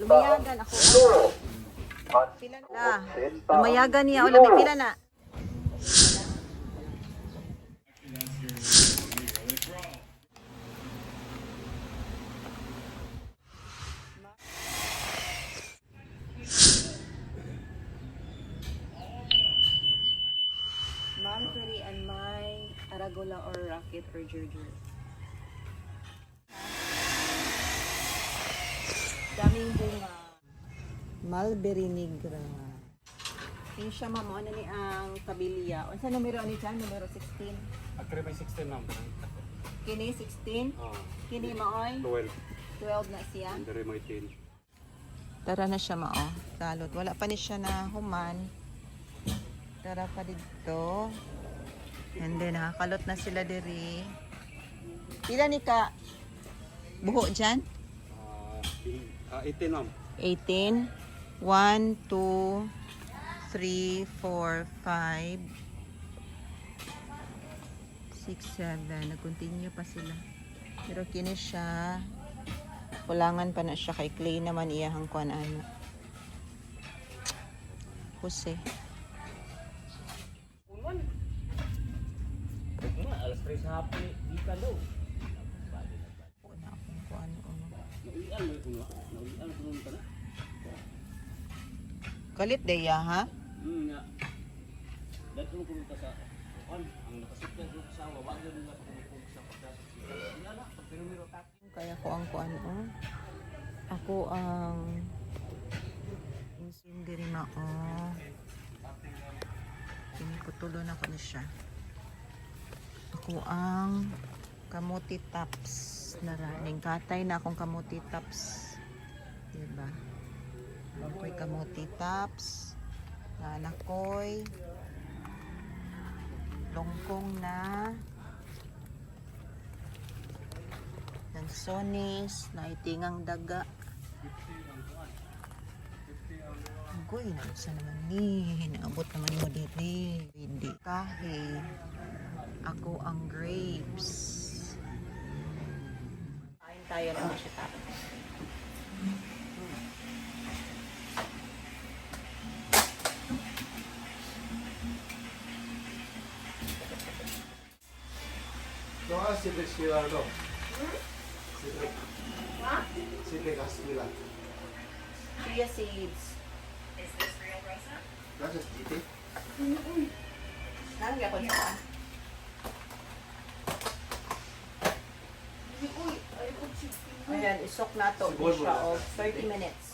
Lumayagan ako. Pila na. Lumayagan niya. O lamig pila na. Mulberry and my Aragola or Rocket or Jurjur. Daming bunga. Mulberry Negra. Yung siya mama, ano ni ang kabilya. Ano sa numero ni dyan? Numero 16. Akre may 16 ma'am. Kini 16. Kini maoy. 12. 12 na siya. Dari may 10. Tara na siya mao. Dalot. Wala pa ni siya na human. Tara pa dito. And then nakakalot na sila diri. Pila ni ka buho dyan? 18 ma'am. 18. 1, 2, 3, 4, 5, 6, 7. Nag-continue pa sila. Pero kini siya. Kulangan pa na siya kay Clay naman iyahang kuan ano. Jose. Alas 3 sa hapon, di ka daw. Na akong kuan ano. Galit deya ha? Nga. Dahil kung pumunta sa ang nakasukyan ko sa awa, wag na pumunta sa pagkas. Kaya ko ang kuan oh. Ako ang insindi rin ako. Piniputulo na ko ni siya. Ako ang kamuti tops na running. Katay na akong kamuti tops. Diba? Ako'y kamuti tops. Nanakoy. Longkong na. Lansones. Naitingang daga. Agoy na. Saan naman ni? Naabot naman mo dito. Hindi. Kahe. Ako ang grapes. Kain tayo ng masita. No, citric squilla to. Citric. Ha? Citric squilla. Chia seeds. Is this real, Rosa? That's just eating. Nangya ko siya. Ayan, isok na to. Siya of 30 minutes.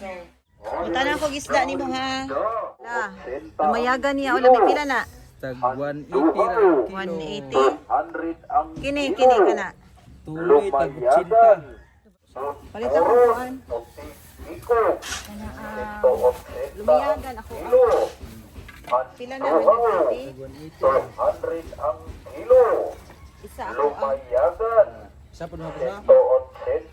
So, punta na ako gisda ni mo ha. La, lumayagan niya. O lamig pila na. Tag 180 ra ang kilo. 180. Kini ka na. Tuloy tag 80. Palit ako kuan. Lumayagan ako. Pila na may nagpiti? 100 ang kilo. Isa ako ang Sa pa mo sa? 180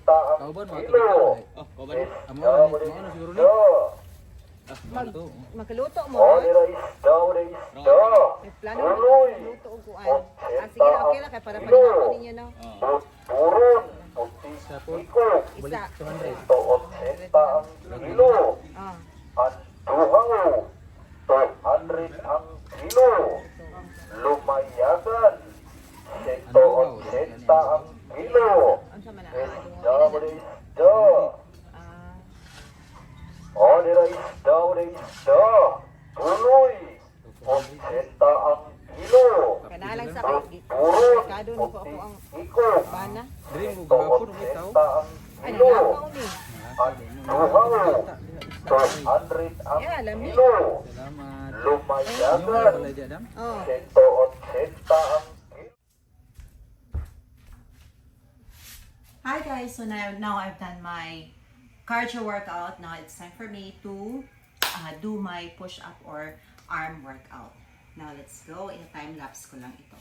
ang Kauban mo kilo. Oh, kauban. Amo na siguro ni. magluto mo. Order isda, order isda. May plano mo magluto og kuan. Sige na, okay lang kay para panahon ninyo no. Puron. Sa po. Isa. 180 ang kilo. Ah. Ang duhaw. 200 ang kilo. Lumayagan. 180 ang kilo. Unsa man na? Isda, order isda. Ah. Order isda, order isda. Tuloy. 80 ang kilo. Kanalang sa Puron. merkado ni ko ako ang Ikot. bana. Diri mo gahapon mo itaw. 80 ang Ay, kilo. nakaw ni. Ang duhaw. 200 ang Yeah, lami. kilo. Salamat. Yung Lumayagan. wala di adam. Oh. 180 ang kilo. Hi guys, so now I've done my cardio workout. Now it's time for me to do my push-up or arm workout. Now let's go. In time lapse ko lang ito.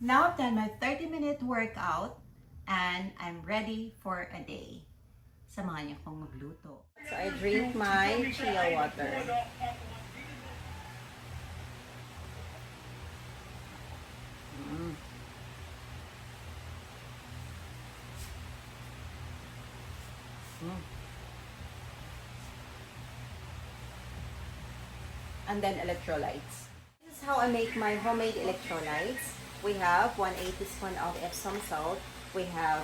Now I've done my 30-minute workout and I'm ready for a day. Samahan niyo akong magluto. So I drink my chia water. And then electrolytes. This is how I make my homemade electrolytes. We have 1/8 teaspoon of Epsom salt. We have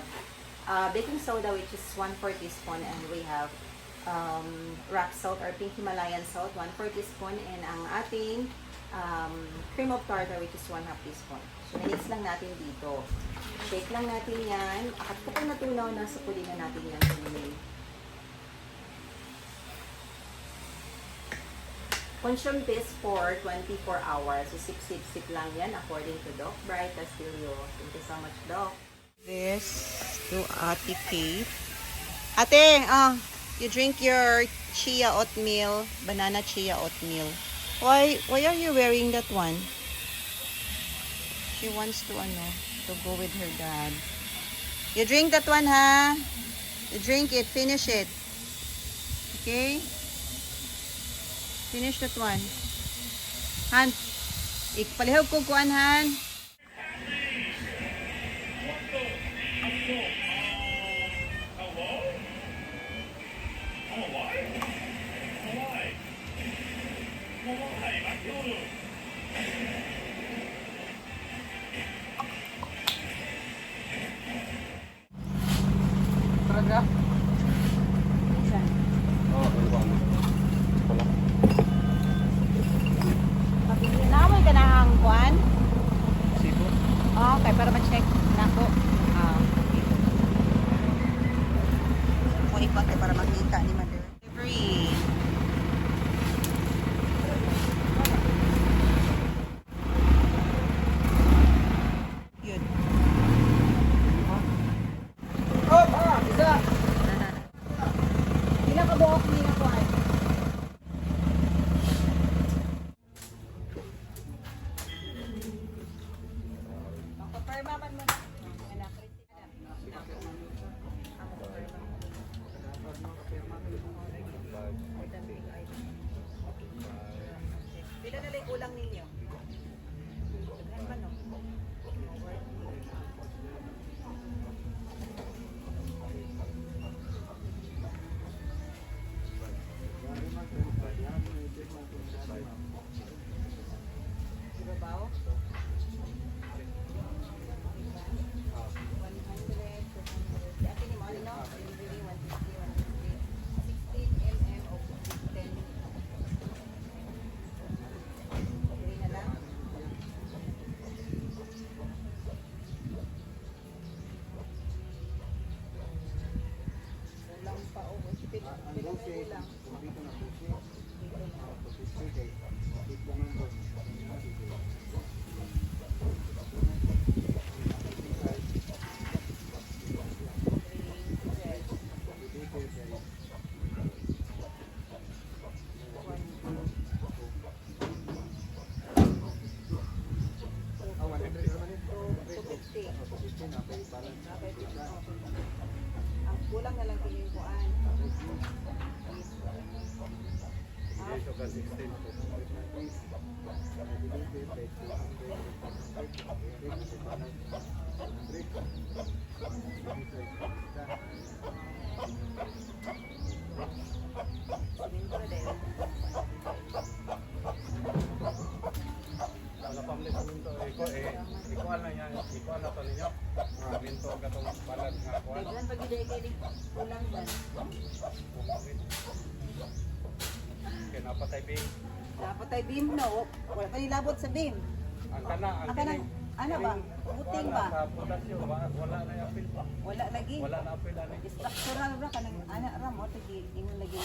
baking soda, which is 1/4 teaspoon, and we have rock salt or pink Himalayan salt, 1/4 teaspoon, and ang ating cream of tartar, which is 1/2 teaspoon. So, minix lang natin dito. Shake lang natin yan. Kapag natunaw na, sukulin na natin yan sa limay. Consume this for 24 hours. So, sip-sip-sip lang yan according to Doc Bright Castillo. Thank you so much, Doc. This to Ate Kate. Ate, you drink your chia oatmeal, banana chia oatmeal. Why are you wearing that one? She wants to go with her dad. You drink that one, ha? You drink it, finish it. Okay? Finish that one. Han, ikpalihog ko kuan, Han. Talaga? Oo, Namoy ka na ang kuan? Sibo? Okay, para ma-check na ko. Kung ikot para makita ni Mother. Delivery. Yun. Isa! Ilang kabuok ni na kuan? Magpapermaman mo na. Pila na lang ulang ninyo? Daghan man, no? Ibabaw? 100, 200. Ate ni mo, ano? Delivery, 150, 150. 16 mm o 10. Delivery na lang. Ulang pa, o. Pila na ulang. Ang kulang na lang kiling kuan. Wala pa mali sa minto. Ikuan na yan. Ikuan na to ninyo. Minto katong balag nga kuan. Daghan pag kay kulang dan. Kaya napatay bing. Dapat ay beam no. Wala pa nilabot sa beam. Ang kana, ang Ang kanang ano ba? Buting ba? Sa pundasyon, wala na yung apil pa. Wala lagi. Wala na apil ani. Structural ra kanang ana ra mo tigi ingon lagi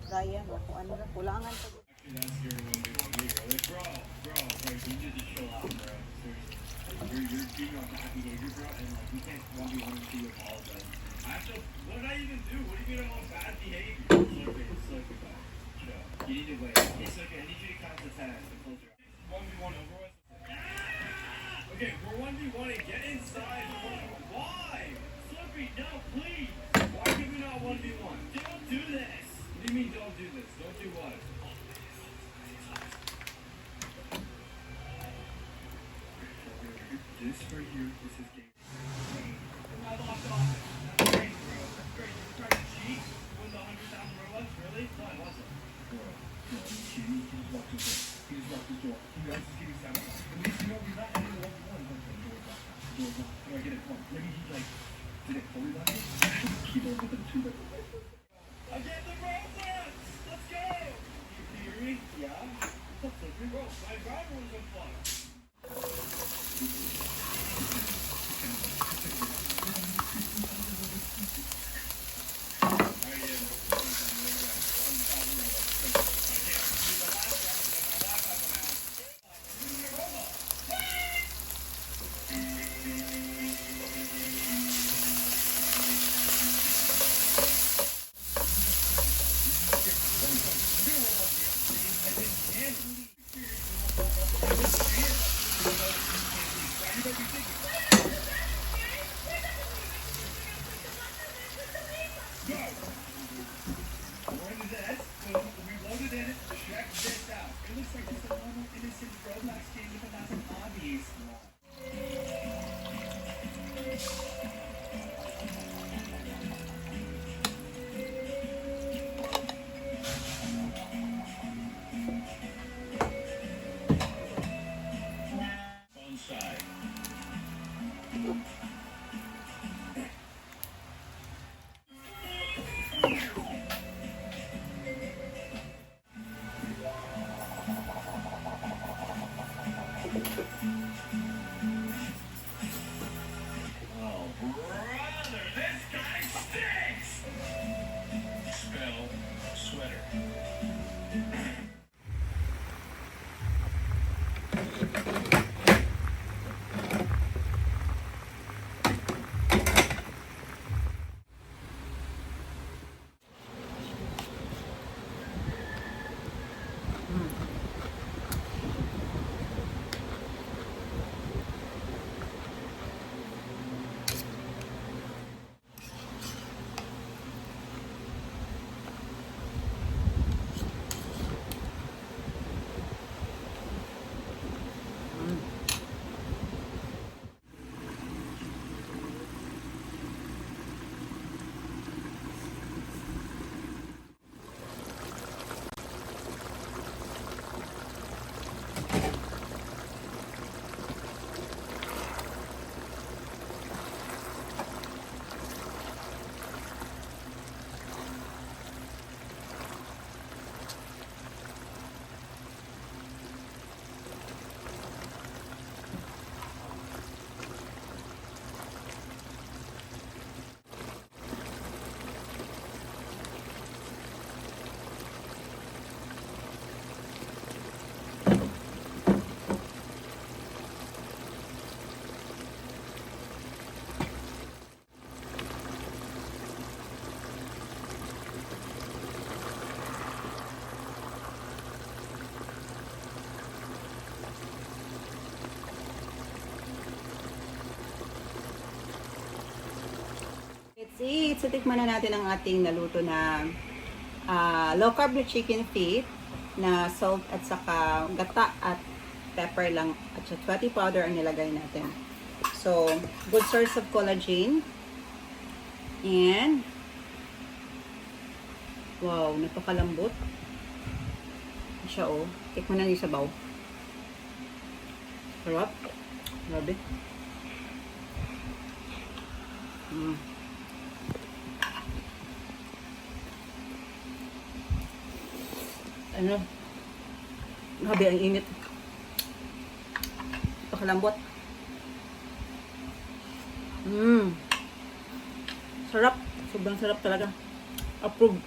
kaya mo kung ano ra kulangan pa. That's your one like, bro, like, you need to chill out, bro. Seriously. You're being on happy behavior, bro, and like, we can't 1v1 to you apologize. I have to, what did I even do? What do you mean I'm on bad behavior? Slow it back. Chill. You need to wait. Okay, I need you to count to 10 to close your eyes. 1v1 Overwatch. Okay, we're 1v1 mean don't do this? Don't do what? This right here is his game. Great, bro. That's great. You're trying to cheat? Win the 100,000 Robux? Really? Why? What's it? Bro, he just walked his door. He just walked his door. You guys just getting sound. At least you know he's not ending the 1v1. He's like, the door's locked. The door's locked. How do I get it? Come on. Maybe he like did it fully locked. Keyboard with the two. I get the Robux! Let's go! You hear me? Yeah? What's up, Clifford? Bro, my driver was on fire. Oh, brother, this guy stinks! Spell sweater. Let's see, so tikman na natin ang ating naluto na low carb chicken feet na salt at saka gata at pepper lang at chutwati powder ang nilagay natin. So, good source of collagen. And wow, napakalambot. Siya oh. Tikman na yung sabaw. Sarap. Grabe. Ano? Grabe ang init. Napakalambot. Sarap. Sobrang sarap talaga. Approve.